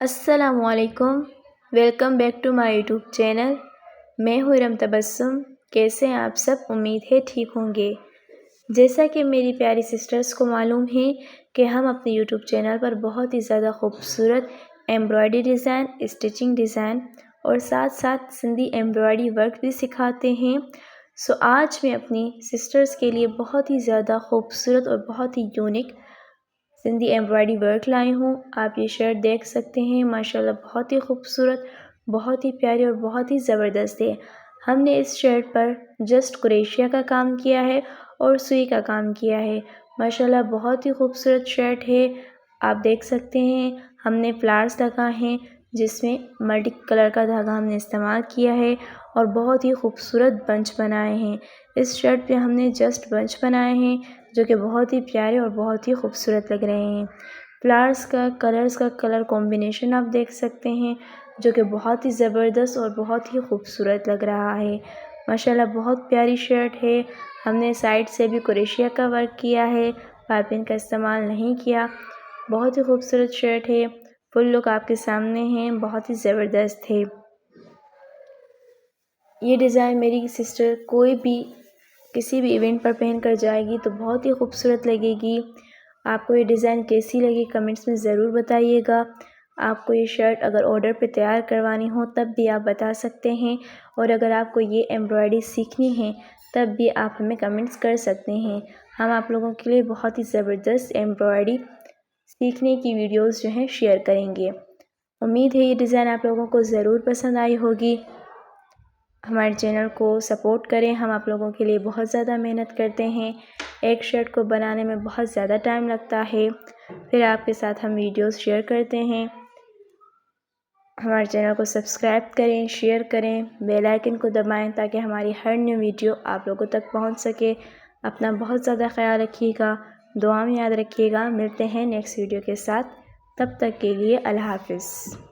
अस्सलामुअलैकुम। Welcome back to my YouTube channel. मैं हूँ इरम तबस्सुम। कैसे हैं आप सब? उम्मीद है ठीक होंगे। जैसा कि मेरी प्यारी सिस्टर्स को मालूम है कि हम अपने यूट्यूब चैनल पर बहुत ही ज़्यादा खूबसूरत एम्ब्रॉयडरी डिज़ाइन, स्टिचिंग डिज़ाइन और साथ साथ सिंधी एम्ब्रॉयडरी वर्क भी सिखाते हैं। सो आज मैं अपनी सिस्टर्स के लिए बहुत ही ज़्यादा खूबसूरत और बहुत ही यूनिक सिंधी एम्ब्रॉयडरी वर्क लाई हूँ। आप ये शर्ट देख सकते हैं, माशाल्लाह बहुत ही खूबसूरत, बहुत ही प्यारी और बहुत ही ज़बरदस्त है। हमने इस शर्ट पर जस्ट क्रोशिया का काम किया है और सुई का काम किया है। माशाल्लाह बहुत ही खूबसूरत शर्ट है। आप देख सकते हैं हमने फ्लावर्स लगाए हैं जिसमें मल्टी कलर का धागा हमने इस्तेमाल किया है और बहुत ही खूबसूरत बंच बनाए हैं। इस शर्ट पे हमने जस्ट बंच बनाए हैं जो कि बहुत ही प्यारे और बहुत ही खूबसूरत लग रहे हैं। फ्लावर्स का कलर कॉम्बिनेशन आप देख सकते हैं जो कि बहुत ही ज़बरदस्त और बहुत ही खूबसूरत लग रहा है। माशाल्लाह बहुत प्यारी शर्ट है। हमने साइड से भी क्रोशिया का वर्क किया है, पाइपिंग का इस्तेमाल नहीं किया। बहुत ही खूबसूरत शर्ट है। फुल लुक आपके सामने है, बहुत ही ज़बरदस्त है। ये डिज़ाइन मेरी सिस्टर कोई भी किसी भी इवेंट पर पहन कर जाएगी तो बहुत ही खूबसूरत लगेगी। आपको ये डिज़ाइन कैसी लगी कमेंट्स में ज़रूर बताइएगा। आपको ये शर्ट अगर ऑर्डर पे तैयार करवानी हो तब भी आप बता सकते हैं, और अगर आपको ये एम्ब्रॉयडरी सीखनी है तब भी आप हमें कमेंट्स कर सकते हैं। हम आप लोगों के लिए बहुत ही ज़बरदस्त एम्ब्रॉयडरी सीखने की वीडियोज़ जो हैं शेयर करेंगे। उम्मीद है ये डिज़ाइन आप लोगों को ज़रूर पसंद आई होगी। हमारे चैनल को सपोर्ट करें। हम आप लोगों के लिए बहुत ज़्यादा मेहनत करते हैं। एक शर्ट को बनाने में बहुत ज़्यादा टाइम लगता है, फिर आपके साथ हम वीडियोस शेयर करते हैं। हमारे चैनल को सब्सक्राइब करें, शेयर करें, बेल आइकन को दबाएं ताकि हमारी हर न्यू वीडियो आप लोगों तक पहुंच सके। अपना बहुत ज़्यादा ख्याल रखिएगा, दुआ में याद रखिएगा। मिलते हैं नेक्स्ट वीडियो के साथ, तब तक के लिए अल्लाह हाफ़िज़।